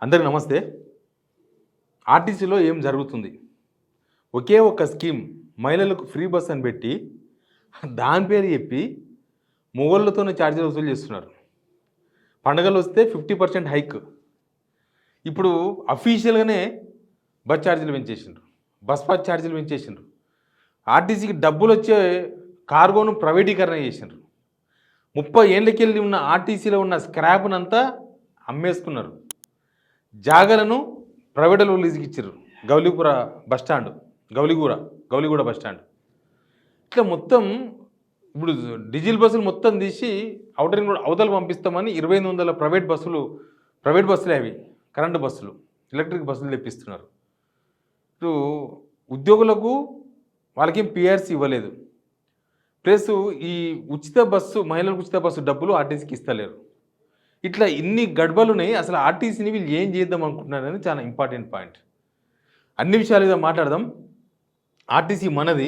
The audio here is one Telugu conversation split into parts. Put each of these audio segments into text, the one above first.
అందరికి నమస్తే. ఆర్టీసీలో ఏం జరుగుతుంది? ఒకే ఒక్క స్కీమ్ మహిళలకు ఫ్రీ బస్ అని పెట్టి దాని పేరు చెప్పి మొగోళ్ళతోనే ఛార్జీలు వసూలు చేస్తున్నారు. పండగలు వస్తే 50% హైక్. ఇప్పుడు అఫీషియల్గానే బస్ ఛార్జీలు పెంచేసిండ్రు, బస్ పాస్ ఛార్జీలు పెంచేసిండ్రు. ఆర్టీసీకి డబ్బులు వచ్చే కార్గోను ప్రైవేటీకరణ చేసిండ్రు. 30 ఏళ్ళకెళ్ళి ఉన్న ఆర్టీసీలో ఉన్న స్క్రాప్నంతా అమ్మేసుకున్నారు. జాగలను ప్రైవేటులో లీజుకి ఇచ్చారు. Gowlipura bus stand, Gowliguda bus stand. ఇట్లా మొత్తం ఇప్పుడు డీజిల్ బస్సులు మొత్తం తీసి అవుటర్ రింగ్ రోడ్ అవతల పంపిస్తామని 2500 ప్రైవేట్ బస్సులే అవి, కరెంటు బస్సులు, ఎలక్ట్రిక్ బస్సులు తెప్పిస్తున్నారు. ఇప్పుడు ఉద్యోగులకు వాళ్ళకేం పిఆర్సీ ఇవ్వలేదు. ప్లస్ ఈ ఉచిత బస్సు, మహిళలకు ఉచిత బస్సు డబ్బులు ఆర్టీసీకి ఇస్తలేరు. ఇట్లా ఇన్ని గడబలు ఉన్నాయి. అసలు ఆర్టీసీని వీళ్ళు ఏం చేద్దాం అనుకుంటున్నారని చాలా ఇంపార్టెంట్ పాయింట్. అన్ని విషయాలు మీద మాట్లాడదాం. ఆర్టీసీ మనది,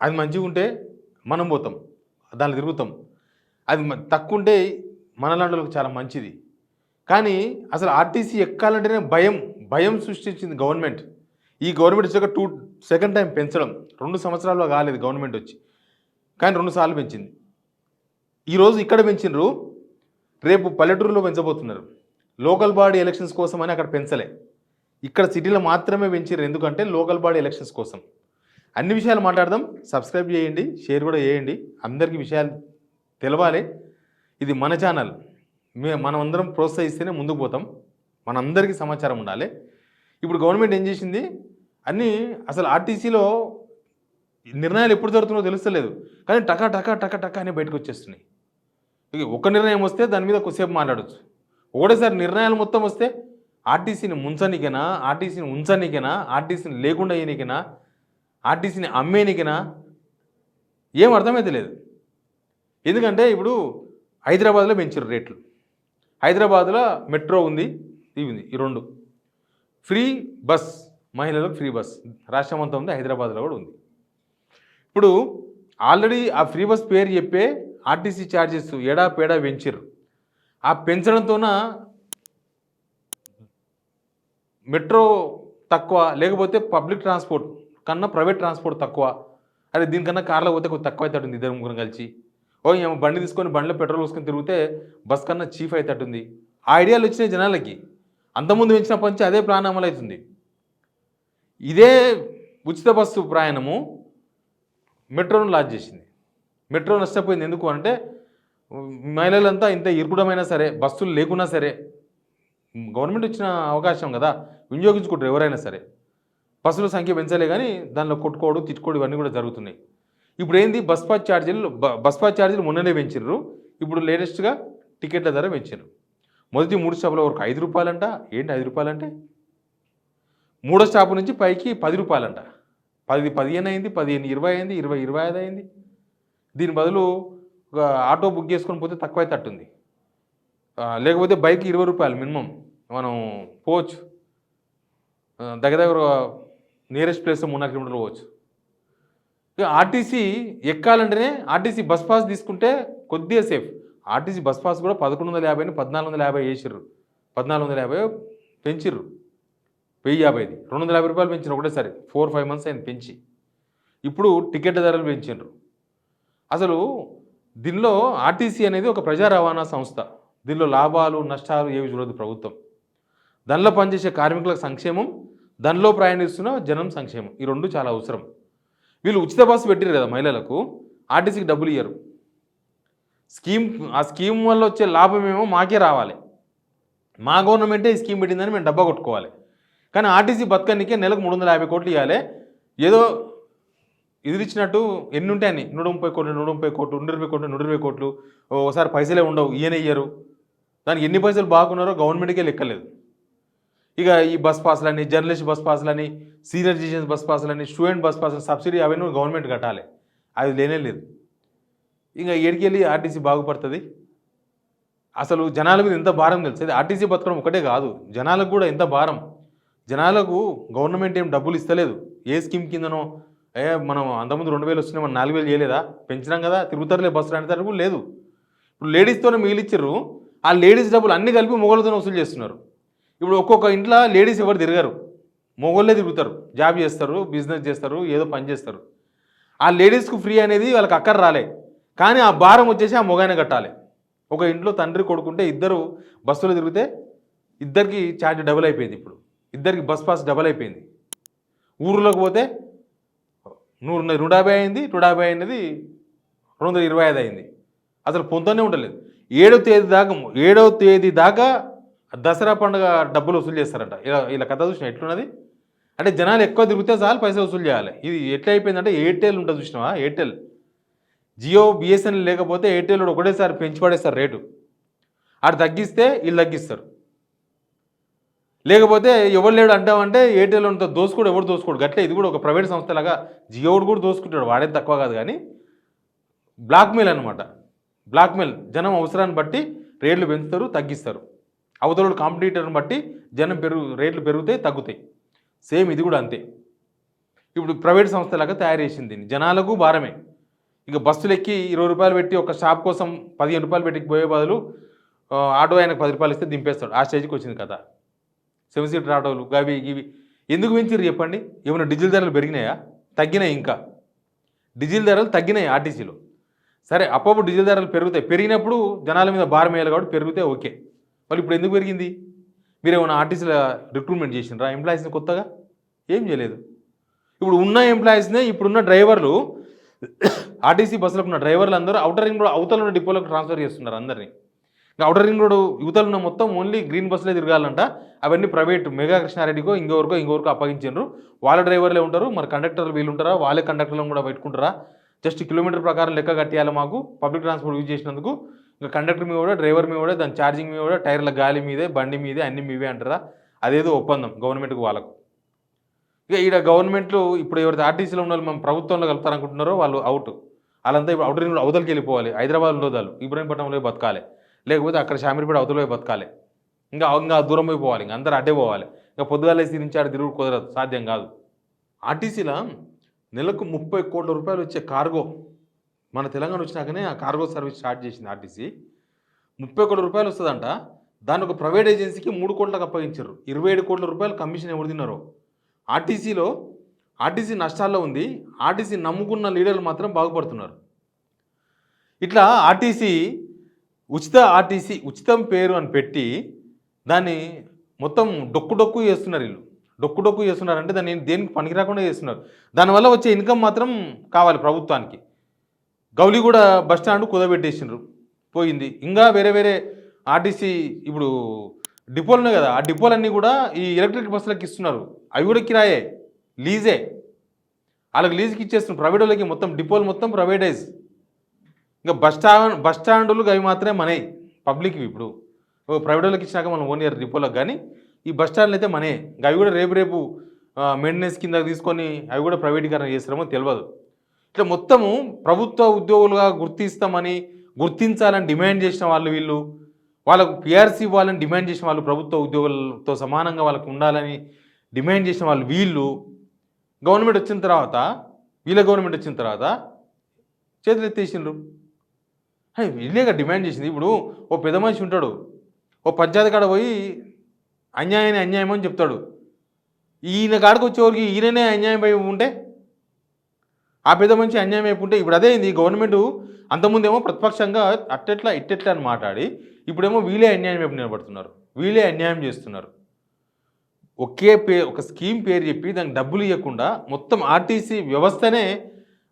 అది మంచిగా ఉంటే మనం పోతాం, దాన్ని తిరుగుతాం. అది తక్కువ ఉంటే మనలాంటి వాళ్ళకి చాలా మంచిది. కానీ అసలు ఆర్టీసీ ఎక్కాలంటేనే భయం సృష్టించింది గవర్నమెంట్. ఈ గవర్నమెంట్ వచ్చాక సెకండ్ టైం పెంచడం, 2 సంవత్సరాల్లో కాలేదు గవర్నమెంట్ వచ్చి, కానీ 2 సార్లు పెంచింది. ఈరోజు ఇక్కడ పెంచినారు, రేపు పల్లెటూరులో పెంచబోతున్నారు. లోకల్ బాడీ ఎలక్షన్స్ కోసం అని అక్కడ పెంచలే, ఇక్కడ సిటీలో మాత్రమే పెంచారు. ఎందుకంటే లోకల్ బాడీ ఎలక్షన్స్ కోసం. అన్ని విషయాలు మాట్లాడదాం. సబ్స్క్రైబ్ చేయండి, షేర్ కూడా చేయండి, అందరికీ విషయాలు తెలవాలి. ఇది మన ఛానల్, మనమందరం ప్రోత్సహిస్తేనే ముందుకు పోతాం. మనందరికీ సమాచారం ఉండాలి. ఇప్పుడు గవర్నమెంట్ ఏం చేసింది, అన్నీ అసలు ఆర్టీసీలో నిర్ణయాలు ఎప్పుడు జరుగుతుందో తెలుస్తలేదు, కానీ టకా టకా టకా టకా అని బయటకు వచ్చేస్తున్నాయి. ఒక నిర్ణయం వస్తే దాని మీద కొద్దిసేపు మాట్లాడచ్చు. ఒకటేసారి నిర్ణయాలు మొత్తం వస్తే ఆర్టీసీని ముంచనికైనా, ఆర్టీసీని ఉంచనికైనా, ఆర్టీసీని లేకుండా అయ్యనికైనా, ఆర్టీసీని అమ్మేనికైనా ఏం అర్థమైతే లేదు. ఎందుకంటే ఇప్పుడు హైదరాబాద్లో పెంచారు రేట్లు. హైదరాబాద్లో మెట్రో ఉంది, ఇవి ఉంది, ఈ 2 ఫ్రీ బస్, మహిళలకు ఫ్రీ బస్ రాష్ట్రం అంతా ఉంది, హైదరాబాద్లో కూడా ఉంది. ఇప్పుడు ఆల్రెడీ ఆ ఫ్రీ బస్ పేరు చెప్పే ఆర్టీసీ ఛార్జెస్ ఏడాపేడా పెంచారు. ఆ పెంచడంతోన మెట్రో తక్కువ, లేకపోతే పబ్లిక్ ట్రాన్స్పోర్ట్ కన్నా ప్రైవేట్ ట్రాన్స్పోర్ట్ తక్కువ. అరే దీనికన్నా కార్లో పోతే కొంచెం తక్కువ అవుతుంది, 2-3 కలిసి. ఏమో బండి తీసుకొని బండిలో పెట్రోల్ పోసుకొని తిరిగితే బస్ కన్నా చీఫ్ అవుతుంది. ఆ ఐడియాలు వచ్చినాయి జనాలకి. అంతకుముందు పెంచినప్పటి నుంచి అదే ప్లాన్ అమలు అవుతుంది. ఇదే ఉచిత బస్సు ప్రయాణము మెట్రోను లాంచ్ చేసింది. మెట్రో నష్టపోయింది. ఎందుకు అంటే మహిళలంతా ఇంత ఇరుకుడమైనా సరే, బస్సులు లేకున్నా సరే, గవర్నమెంట్ ఇచ్చిన అవకాశం కదా, వినియోగించుకుంటారు ఎవరైనా సరే. బస్సుల సంఖ్య పెంచలే, కానీ దానిలో కొట్టుకోవడం, తిట్టుకోవడం ఇవన్నీ కూడా జరుగుతున్నాయి. ఇప్పుడు ఏంది, బస్ పాస్ ఛార్జీలు మొన్ననే పెంచారు. ఇప్పుడు లేటెస్ట్గా టికెట్ల ధర పెంచారు. మొదటి 3 స్టాపుల వరకు 5 రూపాయలంట. ఏంటి 5 రూపాయలంటే? 3వ స్టాప్ నుంచి పైకి 10 రూపాయలంట. 15 అయింది, 15, 20 అయింది, 20, 25 అయింది. దీని బదులు ఒక ఆటో బుక్ చేసుకొని పోతే తక్కువ అయితే అట్టుంది. లేకపోతే బైక్ 20 రూపాయలు మినిమం మనం పోవచ్చు. దగ్గర నియరెస్ట్ ప్లేస్ 3 కిలోమీటర్లు పోవచ్చు. ఇక ఆర్టీసీ ఎక్కాలంటేనే ఆర్టీసీ బస్ పాస్ తీసుకుంటే కొద్దిగా సేఫ్. ఆర్టీసీ బస్ పాస్ కూడా 1150ని 1450 చేసిర్రు. 1450 పెంచిర్రు, 1050, 250 రూపాయలు పెంచారు ఒకటేసారి. 4-5 మంత్స్ అయింది పెంచి. ఇప్పుడు టికెట్ ధరలు పెంచారు. అసలు దీనిలో ఆర్టీసీ అనేది ఒక ప్రజా రవాణా సంస్థ. దీనిలో లాభాలు నష్టాలు ఏవి చూడదు ప్రభుత్వం. దానిలో పనిచేసే కార్మికులకు సంక్షేమం, దానిలో ప్రయాణిస్తున్న జనం సంక్షేమం, ఈ 2 చాలా అవసరం. వీళ్ళు ఉచిత బస్సు పెట్టారు కదా మహిళలకు, ఆర్టీసీకి డబ్బులు ఇయ్యరు. ఆ స్కీమ్ వల్ల వచ్చే లాభమేమో మాకే రావాలి, మా గవర్నమెంటే ఈ స్కీమ్ పెట్టిందని మేము డబ్బా కొట్టుకోవాలి. కానీ ఆర్టీసీ బతకనికే నెలకు 350 కోట్లు ఇవ్వాలి. ఏదో ఇచ్చినట్టు ఎన్ని ఉంటాయని 130 కోట్లు, 130 కోట్లు, 120 కోట్లు, 120 కోట్లు. ఒకసారి పైసలే ఉండవు, ఇయ్యరు. దానికి ఎన్ని పైసలు బాగున్నారో గవర్నమెంట్కే లెక్కలేదు. ఇక ఈ బస్ పాస్లని, జర్నలిస్ట్ బస్ పాస్లని, సీనియర్ సిటిజన్స్ బస్ పాస్లని, స్టూడెంట్ బస్ పాస్లని సబ్సిడీ అవన్నీ గవర్నమెంట్ కట్టాలి. అది లేనే లేదు. ఇంకా ఏడికెళ్ళి ఆర్టీసీ బాగుపడుతుంది? అసలు జనాల మీద ఎంత భారం తెలుసు. ఆర్టీసీ బతకడం ఒకటే కాదు, జనాలకు కూడా ఎంత భారం. జనాలకు గవర్నమెంట్ ఏం డబ్బులు ఇస్తలేదు. ఏ స్కీమ్ కిందనో మనం అంతకుముందు 2000 వస్తున్నాయి, మనం 4000 చేయలేదా, పెంచినాం కదా, తిరుగుతారులే బస్సులు అంటే కూడా లేదు. ఇప్పుడు లేడీస్తోనే మిగిలిచ్చిర్రు. ఆ లేడీస్ డబ్బులు అన్నీ కలిపి మొగలతోనే వసూలు చేస్తున్నారు. ఇప్పుడు ఒక్కొక్క ఇంట్లో లేడీస్ ఎవరు తిరగరు, మొగోళ్ళే తిరుగుతారు, జాబ్ చేస్తారు, బిజినెస్ చేస్తారు, ఏదో పని చేస్తారు. ఆ లేడీస్కు ఫ్రీ అనేది వాళ్ళకి అక్కర రాలే, కానీ ఆ భారం వచ్చేసి ఆ మొగానే కట్టాలి. ఒక ఇంట్లో తండ్రి కొడుకుంటే ఇద్దరు బస్సులో తిరిగితే ఇద్దరికి ఛార్జ్ డబుల్ అయిపోయింది. ఇప్పుడు ఇద్దరికి బస్ పాస్ డబుల్ అయిపోయింది. ఊర్లోకి పోతే 150 అయింది, 150 అయినది 225 అయింది. అసలు పొందనే ఉండలేదు. 7వ తేదీ దాకా దసరా పండుగ డబ్బులు వసూలు చేస్తారంట. ఇలా కథ చూసిన ఎట్లున్నది అంటే జనాలు ఎక్కువ తిరిగితే చాలు పైసలు వసూలు చేయాలి. ఇది ఎట్లా అయిపోయిందంటే ఎయిర్టెల్ ఉంటుంది చూసినావా, ఎయిర్టెల్, జియో, బిఎస్ఎన్ఎల్ లేకపోతే ఎయిర్టెల్ ఒకటేసారి పెంచి పడేస్తారు రేటు. ఆడు తగ్గిస్తే వీళ్ళు తగ్గిస్తారు, లేకపోతే ఎవరు లేడు అంటామంటే ఎయిర్టెల్ ఉంటే దోసుకోడు, ఎవడు దోసుకోడు. గట్లే ఇది కూడా ఒక ప్రైవేట్ సంస్థలాగా జియోడు కూడా దోసుకుంటాడు, వాడేది తక్కువ కాదు. కానీ బ్లాక్మెయిల్ అనమాట, బ్లాక్మెయిల్. జనం అవసరాన్ని బట్టి రేట్లు పెంచుతారు, తగ్గిస్తారు. అవతల కాంపిటీటర్ని బట్టి జనం రేట్లు పెరుగుతాయి, తగ్గుతాయి. సేమ్ ఇది కూడా అంతే. ఇప్పుడు ప్రైవేట్ సంస్థలాగా తయారు చేసింది, జనాలకు భారమే. ఇక బస్సులు ఎక్కి 20 రూపాయలు పెట్టి ఒక షాప్ కోసం 15 రూపాయలు పెట్టి పోయే బదులు ఆటో ఆయనకు 10 రూపాయలు ఇస్తే దింపేస్తాడు. ఆ స్టేజ్కి వచ్చింది కదా. 7 సీటర్ ఆటోలు గవి ఇవి ఎందుకు పెంచారు చెప్పండి? ఏమైనా డీజిల్ ధరలు పెరిగినాయా? తగ్గినాయి. ఇంకా డీజిల్ ధరలు తగ్గినాయి ఆర్టీసీలో. సరే, అప్పుడు డీజిల్ ధరలు పెరుగుతాయి, పెరిగినప్పుడు జనాల మీద భారం వేయాలి కాబట్టి పెరిగితే ఓకే. వాళ్ళు ఇప్పుడు ఎందుకు పెరిగింది? మీరు ఏమైనా ఆర్టీసీలో రిక్రూట్మెంట్ చేసినారా ఎంప్లాయీస్ని కొత్తగా? ఏం చేయలేదు. ఇప్పుడు ఉన్న ఎంప్లాయీస్నే ఇప్పుడున్న డ్రైవర్లు, ఆర్టీసీ బస్సులకు ఉన్న డ్రైవర్లు అందరూ అవుటర్ రింగ్ రోడ్ అవతల ఉన్న డిపోలకు ట్రాన్స్ఫర్ చేస్తున్నారు అందరినీ. ఇంకా అవుటర్ రింగ్ రోడ్ యువతలు ఉన్న మొత్తం ఓన్లీ గ్రీన్ బస్సులే తిరగాలంట. అవన్నీ ప్రైవేట్ మెగా కృష్ణారెడ్డికో ఇంకొకరికో అప్పగించారు. వాళ్ళ డ్రైవర్లే ఉంటారు. మరి కండక్టర్లు వీళ్ళు ఉంటారా? వాళ్ళే కండక్టర్లను కూడా పెట్టుకుంటారా? జస్ట్ కిలోమీటర్ ప్రకారం లెక్క కట్టేయాలి మాకు పబ్లిక్ ట్రాన్స్పోర్ట్ యూజ్ చేసినందుకు. ఇంకా కండక్టర్ మీద కూడా, డ్రైవర్ మీద కూడా, దాని ఛార్జింగ్ మీద కూడా, టైర్ల గాలి మీదే, బండి మీదే, అన్ని మీవే అంటారా? అదేదో ఒప్పందం గవర్నమెంట్కి వాళ్ళకు. ఇక ఈడ గవర్నమెంట్లు ఇప్పుడు ఎవరైతే ఆర్టీసీలో ఉన్న వాళ్ళు మేము ప్రభుత్వంలో కలుపుతారనుకుంటున్నారో వాళ్ళు అవుట్. వాళ్ళంతా ఇప్పుడు అవుటర్ రింగ్ అవతలకి వెళ్ళిపోవాలి. హైదరాబాద్లో వాళ్ళు ఇబ్రహీంపట్నంలో బతకాలి, లేకపోతే అక్కడ షామీర్పేట అవతల బతకాలి. ఇంకా దూరం పోవాలి, ఇంకా అందరూ అడ్డే పోవాలి. ఇంకా పొద్దుగాలేసి నుంచి ఆడ తిరుగు కుదరదు, సాధ్యం కాదు. ఆర్టీసీలో నెలకు 30 కోట్ల రూపాయలు వచ్చే కార్గో, మన తెలంగాణ వచ్చినాకనే ఆ కార్గో సర్వీస్ స్టార్ట్ చేసింది ఆర్టీసీ. 30 కోట్ల రూపాయలు వస్తుందంట. దాన్ని ఒక ప్రైవేట్ ఏజెన్సీకి 3 కోట్లకు అప్పగించారు. 27 కోట్ల రూపాయలు కమిషన్ ఎవరు తిన్నారో. ఆర్టీసీ నష్టాల్లో ఉంది. ఆర్టీసీ నమ్ముకున్న లీడర్లు మాత్రం బాగుపడుతున్నారు. ఇట్లా ఆర్టీసీ ఉచితం పేరు అని పెట్టి దాన్ని మొత్తం డొక్కు చేస్తున్నారు. వీళ్ళు డొక్కు చేస్తున్నారంటే దాన్ని దేనికి పనికి రాకుండా చేస్తున్నారు. దానివల్ల వచ్చే ఇన్కమ్ మాత్రం కావాలి ప్రభుత్వానికి. గౌలిగూడ బస్టాండ్ కుదబెట్టేసినారు, పోయింది. ఇంకా వేరే ఆర్టీసీ ఇప్పుడు డిపోలు ఉన్నాయి కదా, ఆ డిపోలన్నీ కూడా ఈ ఎలక్ట్రిక్ బస్సులకు ఇస్తున్నారు. అవి కూడా కిరాయే, లీజే. వాళ్ళకి లీజుకి ఇచ్చేస్తున్నారు ప్రైవేట్ వాళ్ళకి. మొత్తం డిపోలు మొత్తం ప్రైవేటైజ్. ఇంకా బస్ స్టాండులు అవి మాత్రమే మనవి పబ్లిక్వి. ఇప్పుడు ప్రైవేట్ వాళ్ళకి ఇచ్చినాక మనం 1 ఇయర్ డిపోలకు, కానీ ఈ బస్ స్టాండ్లు అయితే మనే. అవి కూడా రేపు మెయింటెనెన్స్ కింద తీసుకొని అవి కూడా ప్రైవేటీకరణ చేస్తారేమో తెలియదు. ఇట్లా మొత్తము ప్రభుత్వ ఉద్యోగులుగా గుర్తించాలని డిమాండ్ చేసిన వాళ్ళు వీళ్ళు, వాళ్ళకు పిఆర్సీ ఇవ్వాలని డిమాండ్ చేసిన వాళ్ళు, ప్రభుత్వ ఉద్యోగులతో సమానంగా వాళ్ళకు ఉండాలని డిమాండ్ చేసిన వాళ్ళు వీళ్ళు. గవర్నమెంట్ వచ్చిన తర్వాత చేతులు ఎత్తేసిండ్రు. వీళ్ళేగా డిమాండ్ చేసింది. ఇప్పుడు ఓ పెద్ద మనిషి ఉంటాడు, ఓ పంచాయతీ కాడ పోయి అన్యాయం అని చెప్తాడు. ఈయన కాడికి వచ్చేవారికి ఈయననే అన్యాయం అయి ఉంటే, ఆ పెద్ద మనిషి అన్యాయం అయిపోతే, ఇప్పుడు అదే ఇది గవర్నమెంట్. అంతకుముందేమో ప్రతిపక్షంగా ఇట్టెట్లా అని మాట్లాడి, ఇప్పుడేమో వీళ్ళే అన్యాయం వైపు నిలబడుతున్నారు, వీళ్ళే అన్యాయం చేస్తున్నారు. ఒక స్కీమ్ పేరు చెప్పి దానికి డబ్బులు ఇవ్వకుండా మొత్తం ఆర్టీసీ వ్యవస్థనే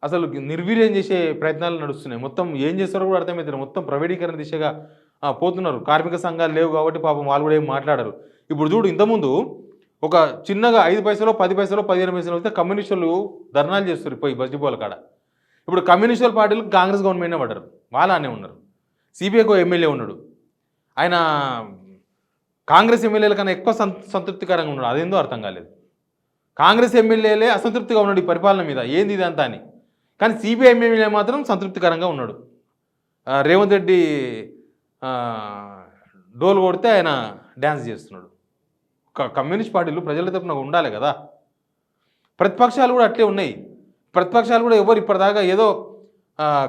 అసలు నిర్వీర్యం చేసే ప్రయత్నాలు నడుస్తున్నాయి. మొత్తం ఏం చేస్తారో కూడా అర్థమవుతుంది. మొత్తం ప్రైవేటీకరణ దిశగా పోతున్నారు. కార్మిక సంఘాలు లేవు కాబట్టి పాపం వాళ్ళు కూడా ఏం మాట్లాడరు. ఇప్పుడు చూడు, ఇంతకుముందు ఒక చిన్నగా 5 పైసలు, 10 పైసలు, 15 పైసలు వస్తే కమ్యూనిస్టులు ధర్నాలు చేస్తారు పోయి బస్ డిపోల కాడ. ఇప్పుడు కమ్యూనిస్టుల పార్టీలు కాంగ్రెస్ గవర్నమెంట్నే పడ్డారు, వాళ్ళనే ఉన్నారు. సిపిఐకో ఎమ్మెల్యే ఉన్నాడు, ఆయన కాంగ్రెస్ ఎమ్మెల్యేల కన్నా ఎక్కువ సంతృప్తికరంగా ఉన్నాడు. అదేందో అర్థం కాలేదు. కాంగ్రెస్ ఎమ్మెల్యేలే అసంతృప్తిగా ఉన్నాడు ఈ పరిపాలన మీద, ఏంది ఇదంతా అని. కానీ సిపిఐ ఎమ్మెల్యే మాత్రం సంతృప్తికరంగా ఉన్నాడు. రేవంత్ రెడ్డి డోలు కొడితే ఆయన డ్యాన్స్ చేస్తున్నాడు. కమ్యూనిస్ట్ పార్టీలు ప్రజల తరపున ఉండాలి కదా. ప్రతిపక్షాలు కూడా అట్లే ఉన్నాయి. ప్రతిపక్షాలు కూడా ఎవరు ఇప్పటిదాకా ఏదో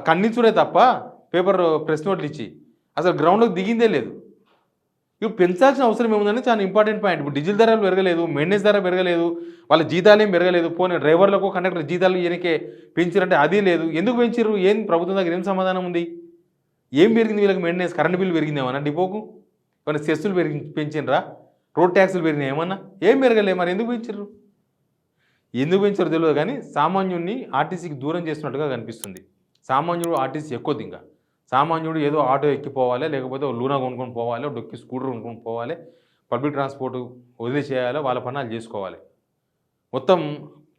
ఖండించుడే తప్ప పేపర్ ప్రెస్ నోట్లు ఇచ్చి అసలు గ్రౌండ్లోకి దిగిందే లేదు. ఇప్పుడు పెంచాల్సిన అవసరం ఏముందని చాలా ఇంపార్టెంట్ పాయింట్. ఇప్పుడు డీజిల్ ధరలు పెరగలేదు, మెయింటెనెన్స్ ధర పెరగలేదు, వాళ్ళ జీతాలు ఏం పెరగలేదు. పోనీ డ్రైవర్లకు, కండక్టర్ జీతాలు ఈయనకే పెంచారంటే అది లేదు. ఎందుకు పెంచిర్రు? ఏం ప్రభుత్వం దగ్గర ఏం సమాధానం ఉంది? ఏం పెరిగింది వీళ్ళకి మెయింటెనెన్స్? కరెంట్ బిల్లు పెరిగిందేమన్నా డిపోకు? ఏమన్నా సెస్సులు పెంచిండ్రా? రోడ్ ట్యాక్సులు పెరిగినాయి ఏమన్నా? ఏం పెరగలే, మరి ఎందుకు పెంచిర్రు? ఎందుకు పెంచారో తెలియదు కానీ సామాన్యుడిని ఆర్టీసీకి దూరం చేస్తున్నట్టుగా కనిపిస్తుంది. సామాన్యుడు ఆర్టీసీ ఎక్కువది. ఇంకా సామాన్యుడు ఏదో ఆటో ఎక్కిపోవాలి, లేకపోతే లూనా కొనుక్కొని పోవాలి, డొక్కి స్కూటర్ కొనుక్కొని పోవాలి, పబ్లిక్ ట్రాన్స్పోర్ట్ వదిలేసేయాలి, వాళ్ళ పనులు చేసుకోవాలి. మొత్తం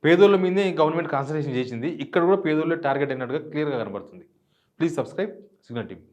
పేదోళ్ళ మీదే గవర్నమెంట్ కాన్సన్ట్రేషన్ చేసింది. ఇక్కడ కూడా పేదోళ్ళే టార్గెట్ అయినట్టుగా క్లియర్గా కనబడుతుంది. Please subscribe signal TV.